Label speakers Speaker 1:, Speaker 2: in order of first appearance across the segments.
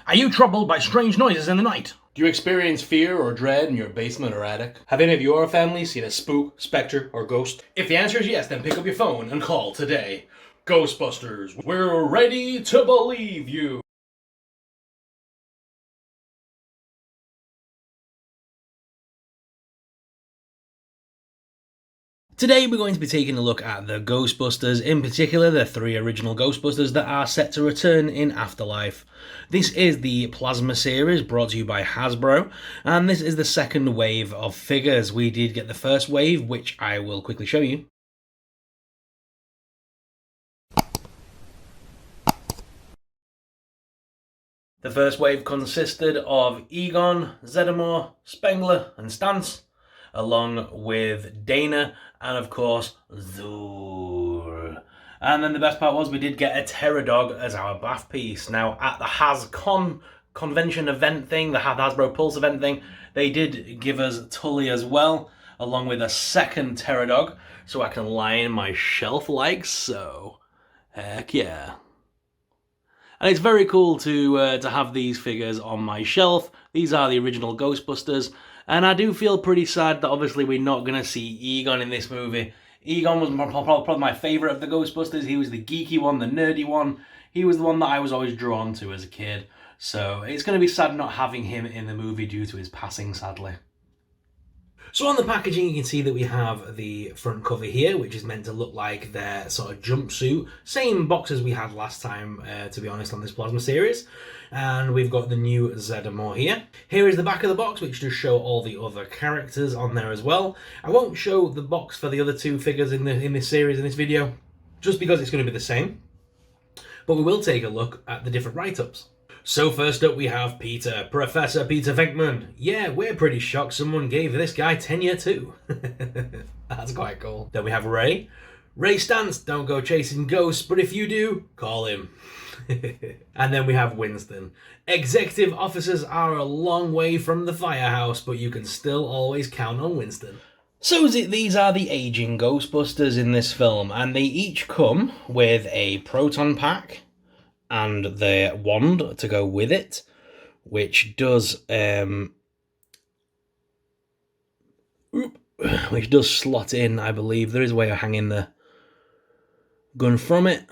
Speaker 1: Are you troubled by strange noises in the night?
Speaker 2: Do you experience fear or dread in your basement or attic? Have any of your family seen a spook, spectre, or ghost?
Speaker 1: If the answer is yes, then pick up your phone and call today. Ghostbusters, we're ready to believe you. Today we're going to be taking a look at the Ghostbusters, in particular the 3 original Ghostbusters that are set to return in Afterlife. This is the Plasma series brought to you by Hasbro, and this is the second wave of figures. We did get the first wave, which I will quickly show you. The first wave consisted of Egon, Zeddemore, Spengler and Stantz, along with Dana and of course Zur. And then the best part was we did get a Pterodog as our bath piece. Now at the HasCon convention event thing, the Hasbro Pulse event thing, they did give us Tully as well, along with a second Pterodog, so I can line my shelf like so. Heck yeah. And it's very cool to have these figures on my shelf. These are the original Ghostbusters. And I do feel pretty sad that obviously we're not going to see Egon in this movie. Egon was probably my favourite of the Ghostbusters. He was the geeky one, the nerdy one. He was the one that I was always drawn to as a kid. So it's going to be sad not having him in the movie due to his passing, sadly. So on the packaging you can see that we have the front cover here, which is meant to look like their sort of jumpsuit. Same box as we had last time, to be honest, on this Plasma series. And we've got the new Zeddemore here. Here is the back of the box, which does show all the other characters on there as well. I won't show the box for the other 2 figures in this series, in this video, just because it's going to be the same. But we will take a look at the different write-ups. So first up we have Peter, Professor Peter Venkman. Yeah, we're pretty shocked someone gave this guy tenure too. That's quite cool. Then we have Ray. Ray Stantz, don't go chasing ghosts, but if you do, call him. And then we have Winston. Executive officers are a long way from the firehouse, but you can still always count on Winston. So these are the aging Ghostbusters in this film, and they each come with a proton pack and the wand to go with it, which does slot in, I believe. There is a way of hanging the gun from it,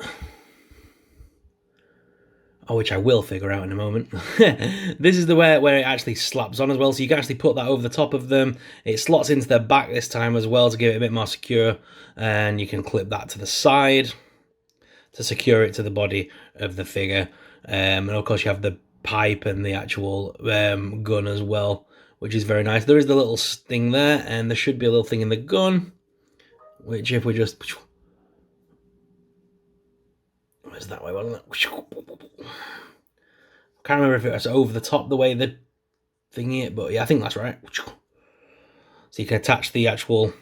Speaker 1: which I will figure out in a moment. This is the way where it actually slaps on as well, so you can actually put that over the top of them. It slots into their back this time as well to give it a bit more secure, and you can clip that to the side to secure it to the body of the figure. And of course you have the pipe and the actual gun as well, which is very nice. There is the little thing there, and there should be a little thing in the gun, which if we just... Where's that way, wasn't it? I can't remember if it was over the top the way the thingy, but yeah, I think that's right. So you can attach the actual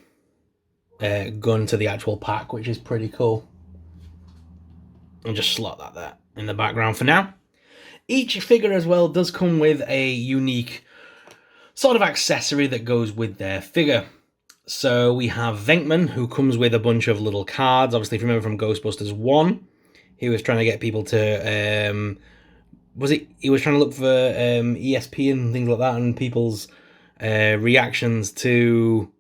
Speaker 1: gun to the actual pack, which is pretty cool. And just slot that there in the background for now. Each figure as well does come with a unique sort of accessory that goes with their figure. So we have Venkman, who comes with a bunch of little cards. Obviously, if you remember from Ghostbusters 1, he was trying to get people to... he was trying to look for ESP and things like that, and people's reactions to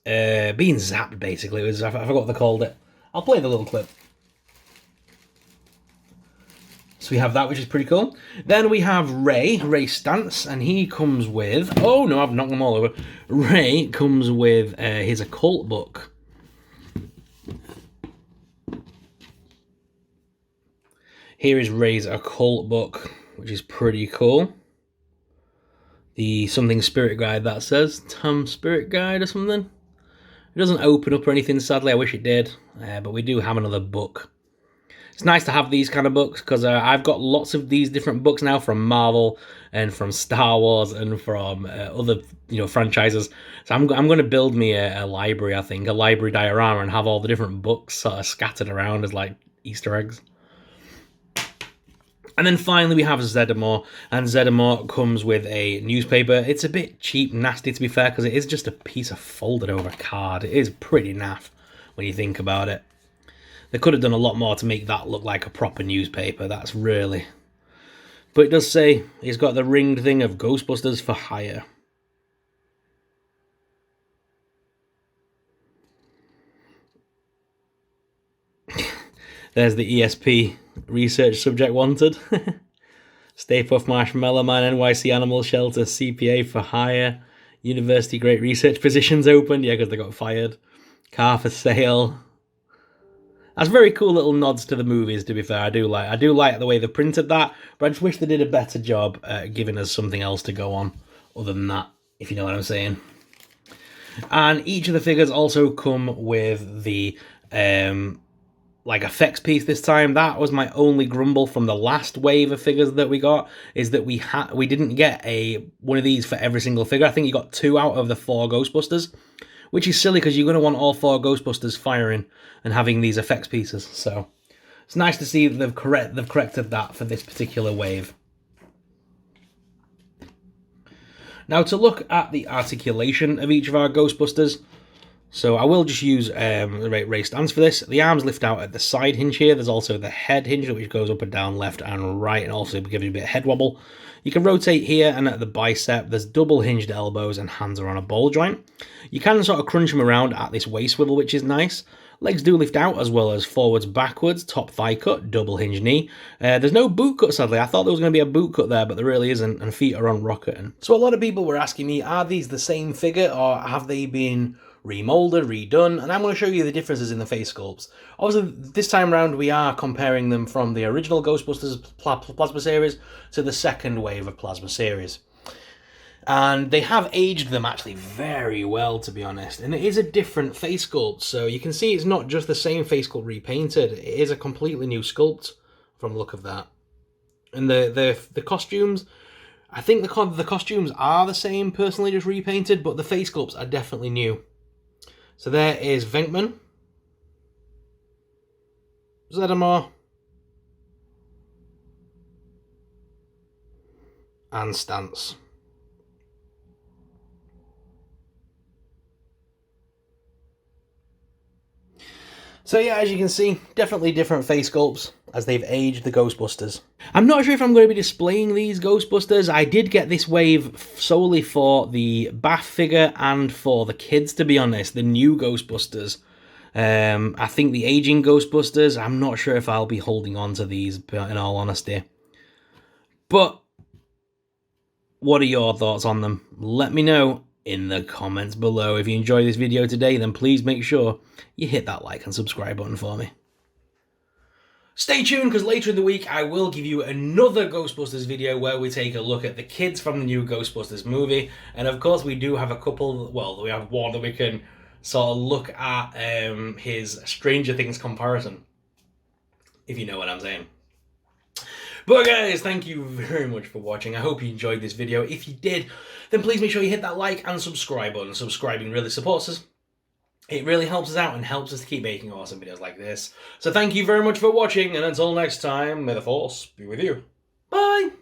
Speaker 1: being zapped, basically. It was, I forgot what they called it. I'll play the little clip. So we have that, which is pretty cool. Then we have Ray Stantz, and he comes with... Oh, no, I've knocked them all over. Ray comes with his occult book. Here is Ray's occult book, which is pretty cool. The something spirit guide, that says. Tom Spirit Guide or something. It doesn't open up or anything, sadly. I wish it did. But we do have another book. It's nice to have these kind of books, because I've got lots of these different books now from Marvel and from Star Wars and from other franchises. So I'm going to build me a library, I think, a library diorama, and have all the different books sort of scattered around as like Easter eggs. And then finally we have Zeddemore, and Zeddemore comes with a newspaper. It's a bit cheap, nasty to be fair, because it is just a piece of folded over card. It is pretty naff when you think about it. They could have done a lot more to make that look like a proper newspaper, that's really... But it does say he's got the ringed thing of Ghostbusters for hire. There's the ESP research subject wanted. Stay Puft Marshmallow Man, NYC Animal Shelter, CPA for hire. University Great Research positions opened. Yeah, because they got fired. Car for sale. That's very cool little nods to the movies, to be fair. I do like the way they printed that, but I just wish they did a better job at giving us something else to go on other than that, if you know what I'm saying. And each of the figures also come with the effects piece this time. That was my only grumble from the last wave of figures that we got, is that we didn't get one of these for every single figure. I think you got 2 out of the 4 Ghostbusters, which is silly because you're going to want all 4 Ghostbusters firing and having these effects pieces. So it's nice to see that they've corrected that for this particular wave. Now, to look at the articulation of each of our Ghostbusters, so I will just use Ray stands for this. The arms lift out at the side hinge here. There's also the head hinge, which goes up and down, left and right, and also gives you a bit of head wobble. You can rotate here, and at the bicep, there's double hinged elbows and hands are on a ball joint. You can sort of crunch them around at this waist swivel, which is nice. Legs do lift out, as well as forwards, backwards, top thigh cut, double hinge knee. There's no boot cut, sadly. I thought there was going to be a boot cut there, but there really isn't, and feet are on rocket. So a lot of people were asking me, are these the same figure, or have they been remolded, redone? And I'm going to show you the differences in the face sculpts. Obviously, this time around, we are comparing them from the original Ghostbusters plasma series to the second wave of plasma series. And they have aged them actually very well, to be honest. And it is a different face sculpt, so you can see it's not just the same face sculpt repainted. It is a completely new sculpt from the look of that. And the costumes, I think the costumes are the same, personally, just repainted, but the face sculpts are definitely new. So there is Venkman, Zeddemore, and Stance. So yeah, as you can see, definitely different face sculpts as they've aged the Ghostbusters. I'm not sure if I'm going to be displaying these Ghostbusters. I did get this wave solely for the Bath figure and for the kids, to be honest, the new Ghostbusters. I think the aging Ghostbusters, I'm not sure if I'll be holding on to these, in all honesty. But what are your thoughts on them? Let me know in the comments below. If you enjoyed this video today, then please make sure you hit that like and subscribe button for me. Stay tuned, because later in the week I will give you another Ghostbusters video where we take a look at the kids from the new Ghostbusters movie. And of course we do have a couple, well, we have one that we can sort of look at his Stranger Things comparison, if you know what I'm saying. But guys, thank you very much for watching. I hope you enjoyed this video. If you did, then please make sure you hit that like and subscribe button. Subscribing really supports us. It really helps us out and helps us to keep making awesome videos like this. So thank you very much for watching, and until next time, may the Force be with you. Bye!